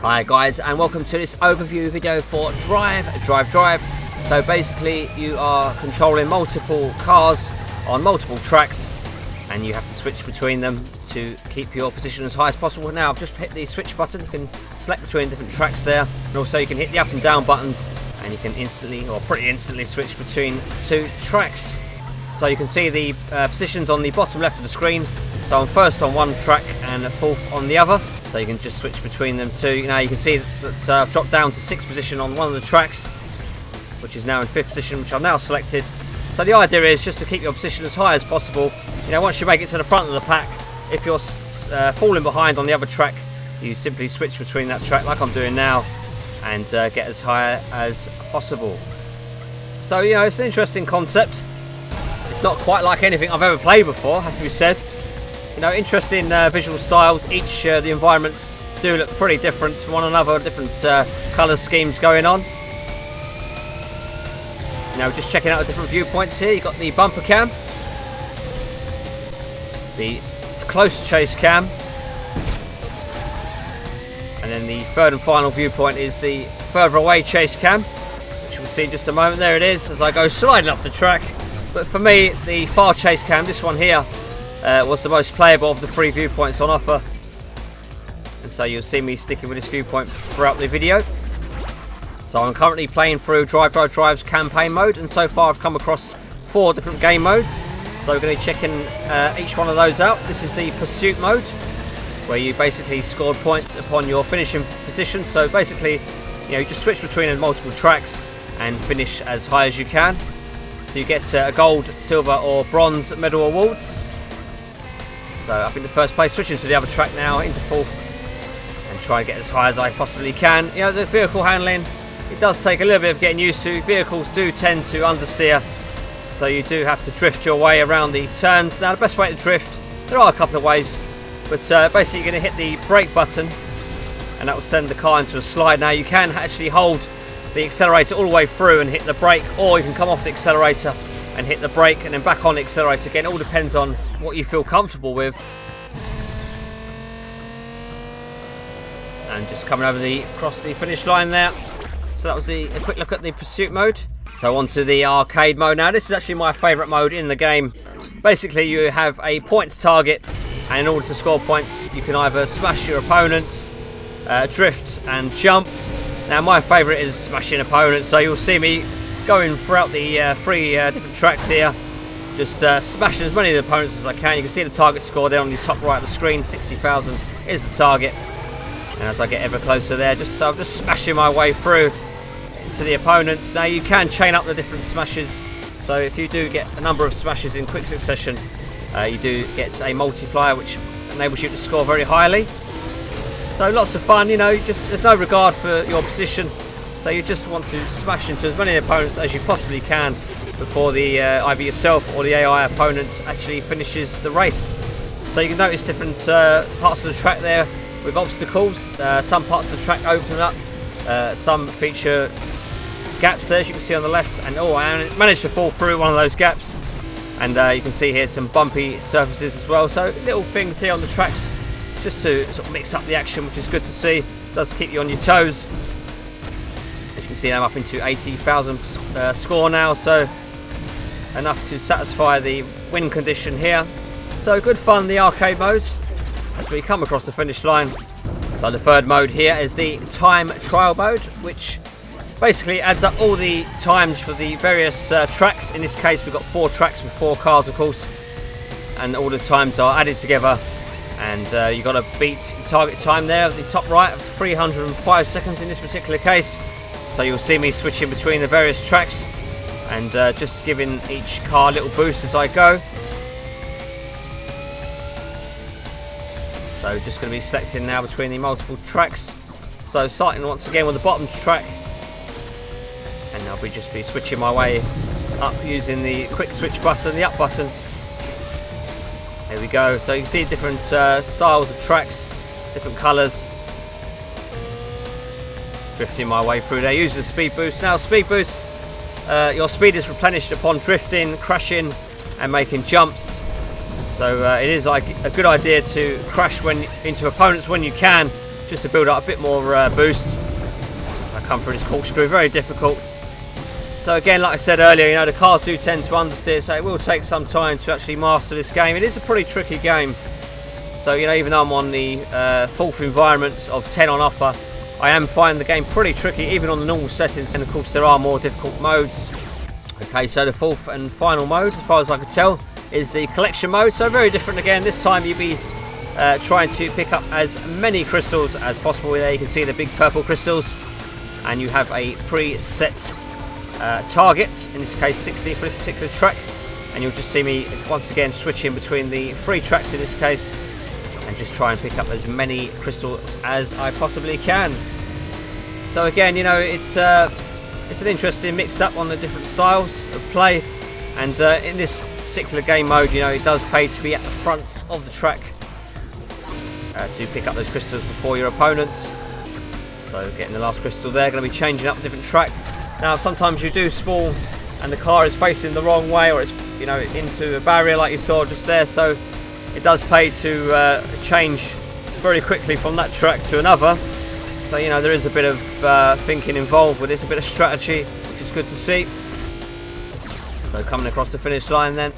Hi guys, and welcome to this overview video for Drive. So basically you are controlling multiple cars on multiple tracks and you have to switch between them to keep your position as high as possible. Now I've just hit the switch button. You can select between different tracks there, and also you can hit the up and down buttons and you can instantly, or pretty instantly, switch between two tracks. So you can see the positions on the bottom left of the screen. So I'm first on one track and fourth on the other. So you can just switch between them two. Now you can see that I've dropped down to 6th position on one of the tracks, which is now in 5th position, which I've now selected. So the idea is just to keep your position as high as possible. You know, once you make it to the front of the pack, if you're falling behind on the other track, you simply switch between that track like I'm doing now and get as high as possible. So, you know, it's an interesting concept. It's not quite like anything I've ever played before, has to be said. You know, interesting visual styles. Each the environments do look pretty different to one another. Different colour schemes going on. Now, just checking out the different viewpoints here. You've got the bumper cam, the close chase cam, and then the third and final viewpoint is the further away chase cam, which we'll see in just a moment. There it is as I go sliding off the track. But for me, the far chase cam, this one here, was the most playable of the 3 viewpoints on offer, and so you'll see me sticking with this viewpoint throughout the video. So I'm currently playing through Drive's campaign mode, and so far I've come across 4 different game modes. So we're going to be checking each one of those out. This is the pursuit mode, where you basically scored points upon your finishing position. So basically, you know, you just switch between multiple tracks and finish as high as you can. So you get a gold, silver or bronze medal awards. So up into first place, switching to the other track now, into 4th, and try and get as high as I possibly can. You know, the vehicle handling, it does take a little bit of getting used to. Vehicles do tend to understeer, so you do have to drift your way around the turns. Now the best way to drift, there are a couple of ways, but basically you're going to hit the brake button and that will send the car into a slide. Now you can actually hold the accelerator all the way through and hit the brake, or you can come off the accelerator and hit the brake and then back on the accelerator again. It all depends on what you feel comfortable with. And just coming over across the finish line there. So that was a quick look at the pursuit mode. So on to the arcade mode now. This is actually my favourite mode in the game. Basically you have a points target, and in order to score points you can either smash your opponents, drift and jump. Now my favourite is smashing opponents, so you'll see me going throughout the 3 different tracks here, just smashing as many of the opponents as I can. You can see the target score there on the top right of the screen. 60,000 is the target, and as I get ever closer there, I'm just smashing my way through to the opponents. Now you can chain up the different smashes, so if you do get a number of smashes in quick succession, you do get a multiplier which enables you to score very highly. So lots of fun, you know, there's no regard for your position, so you just want to smash into as many opponents as you possibly can before the either yourself or the AI opponent actually finishes the race. So you can notice different parts of the track there with obstacles. Some parts of the track open up, some feature gaps there, as you can see on the left, and I managed to fall through one of those gaps, and you can see here some bumpy surfaces as well. So little things here on the tracks just to sort of mix up the action, which is good to see. It does keep you on your toes. As you can see, I'm up into 80,000 score now, so enough to satisfy the win condition here. So good fun, the arcade mode, as we come across the finish line. So the third mode here is the time trial mode, which basically adds up all the times for the various tracks. In this case we've got 4 tracks with 4 cars, of course, and all the times are added together, and you've got to beat the target time there at the top right of 305 seconds in this particular case. So you'll see me switching between the various tracks and just giving each car a little boost as I go. So just going to be selecting now between the multiple tracks. So starting once again with the bottom track, and I'll just be switching my way up using the quick switch button, the up button. There we go. So you can see different styles of tracks, different colours. Drifting my way through there using the speed boost. Now speed boosts, your speed is replenished upon drifting, crashing and making jumps. So it is like a good idea to crash into opponents when you can, just to build up a bit more boost. I come through this corkscrew, very difficult. So again, like I said earlier, you know, the cars do tend to understeer, so it will take some time to actually master this game. It is a pretty tricky game. So, you know, even though I'm on the 4th environment of 10 on offer, I am finding the game pretty tricky, even on the normal settings, and of course there are more difficult modes. Okay, so the 4th and final mode, as far as I can tell, is the collection mode. So very different again. This time you'll be trying to pick up as many crystals as possible. There you can see the big purple crystals, and you have a preset target, in this case 60 for this particular track, and you'll just see me once again switching between the 3 tracks in this case, and just try and pick up as many crystals as I possibly can. So again, you know, it's an interesting mix-up on the different styles of play, and in this particular game mode, you know, it does pay to be at the front of the track to pick up those crystals before your opponents. So getting the last crystal there, going to be changing up a different track. Now sometimes you do spawn and the car is facing the wrong way, or it's, you know, into a barrier like you saw just there, so it does pay to change very quickly from that track to another. So, you know, there is a bit of thinking involved with this, a bit of strategy, which is good to see. So coming across the finish line then.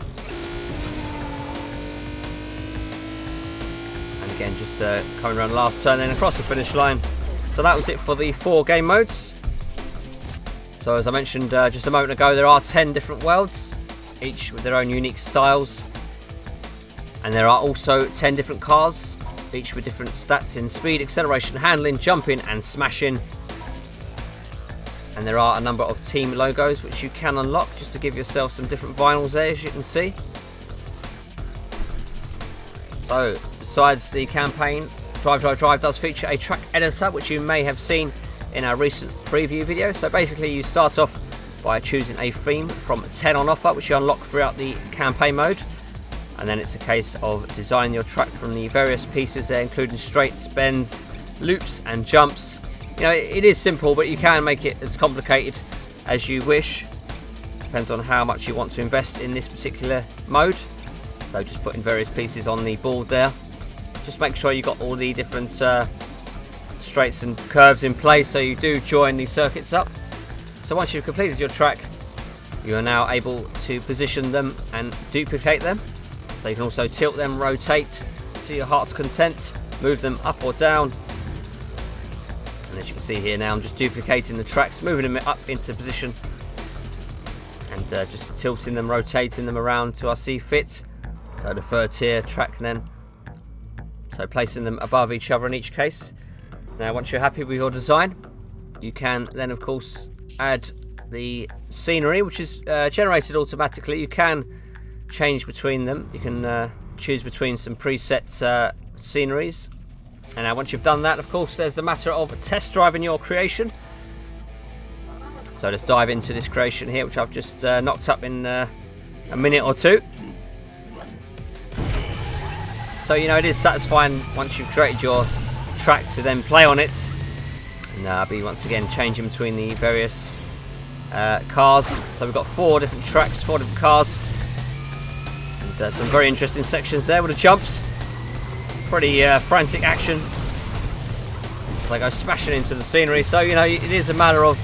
And again, just coming around the last turn then across the finish line. So that was it for the 4 game modes. So as I mentioned just a moment ago, there are 10 different worlds, each with their own unique styles. And there are also 10 different cars, each with different stats in speed, acceleration, handling, jumping and smashing. And there are a number of team logos which you can unlock just to give yourself some different vinyls there, as you can see. So besides the campaign, Drive does feature a track editor, which you may have seen in our recent preview video. So basically you start off by choosing a theme from 10 on offer, which you unlock throughout the campaign mode, and then it's a case of designing your track from the various pieces there, including straights, bends, loops and jumps. You know, it is simple, but you can make it as complicated as you wish. Depends on how much you want to invest in this particular mode. So just putting various pieces on the board there. Just make sure you got all the different straights and curves in place, so you do join the circuits up. So once you've completed your track, you are now able to position them and duplicate them. So you can also tilt them, rotate to your heart's content, move them up or down. And as you can see here now, I'm just duplicating the tracks, moving them up into position, and just tilting them, rotating them around to I see fit. So the 3rd tier track then. So placing them above each other in each case. Now once you're happy with your design, you can then of course add the scenery, which is generated automatically. You can change between them. You can choose between some preset sceneries. And now once you've done that, of course, there's the matter of test driving your creation. So let's dive into this creation here, which I've just knocked up in a minute or two. So, you know, it is satisfying once you've created your track to then play on it. And I'll be once again changing between the various cars. So we've got 4 different tracks, 4 different cars. And some very interesting sections there with the jumps. Pretty frantic action. They go smashing into the scenery. So, you know, it is a matter of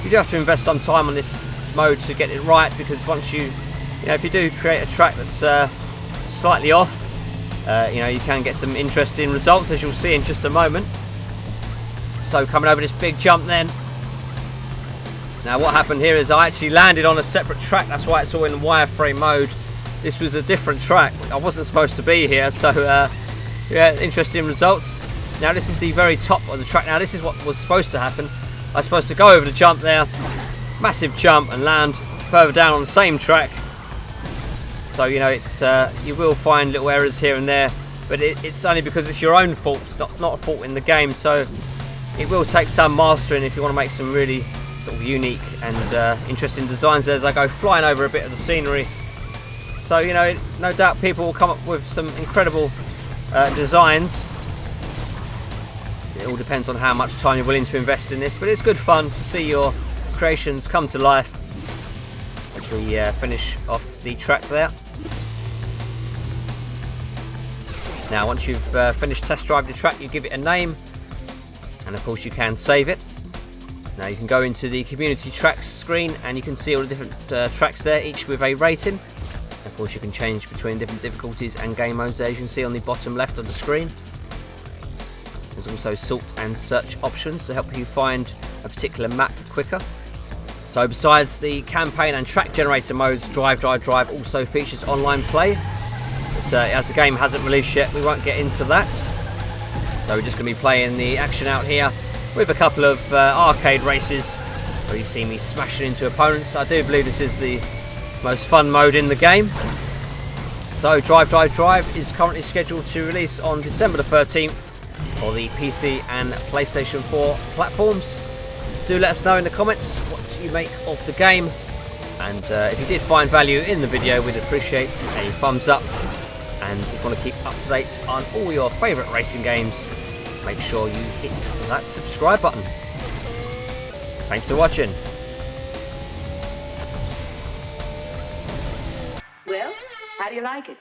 you do have to invest some time on this mode to get it right, because once you know, if you do create a track that's slightly off, you know, you can get some interesting results, as you'll see in just a moment. So coming over this big jump then. Now what happened here is I actually landed on a separate track. That's why it's all in wireframe mode. This was a different track. I wasn't supposed to be here, so yeah, interesting results. Now this is the very top of the track. Now this is what was supposed to happen. I was supposed to go over the jump there, massive jump, and land further down on the same track. So, you know, it's you will find little errors here and there, but it's only because it's your own fault, not a fault in the game. So it will take some mastering if you want to make some really sort of unique and interesting designs there as I go flying over a bit of the scenery. So, you know, no doubt people will come up with some incredible designs. It all depends on how much time you're willing to invest in this, but it's good fun to see your creations come to life as we finish off the track there. Now once you've finished test driving the track, you give it a name, and of course you can save it. Now you can go into the community tracks screen and you can see all the different tracks there, each with a rating. Of course you can change between different difficulties and game modes there, as you can see on the bottom left of the screen. There's also sort and search options to help you find a particular map quicker. So besides the campaign and track generator modes, Drive also features online play. But as the game hasn't released yet, we won't get into that. So we're just going to be playing the action out here with a couple of arcade races where you see me smashing into opponents. I do believe this is the most fun mode in the game. So Drive is currently scheduled to release on December the 13th for the PC and PlayStation 4 platforms. Do let us know in the comments what you make of the game, and if you did find value in the video, we'd appreciate a thumbs up. And if you want to keep up to date on all your favourite racing games, make sure you hit that subscribe button. Thanks for watching. Well, how do you like it?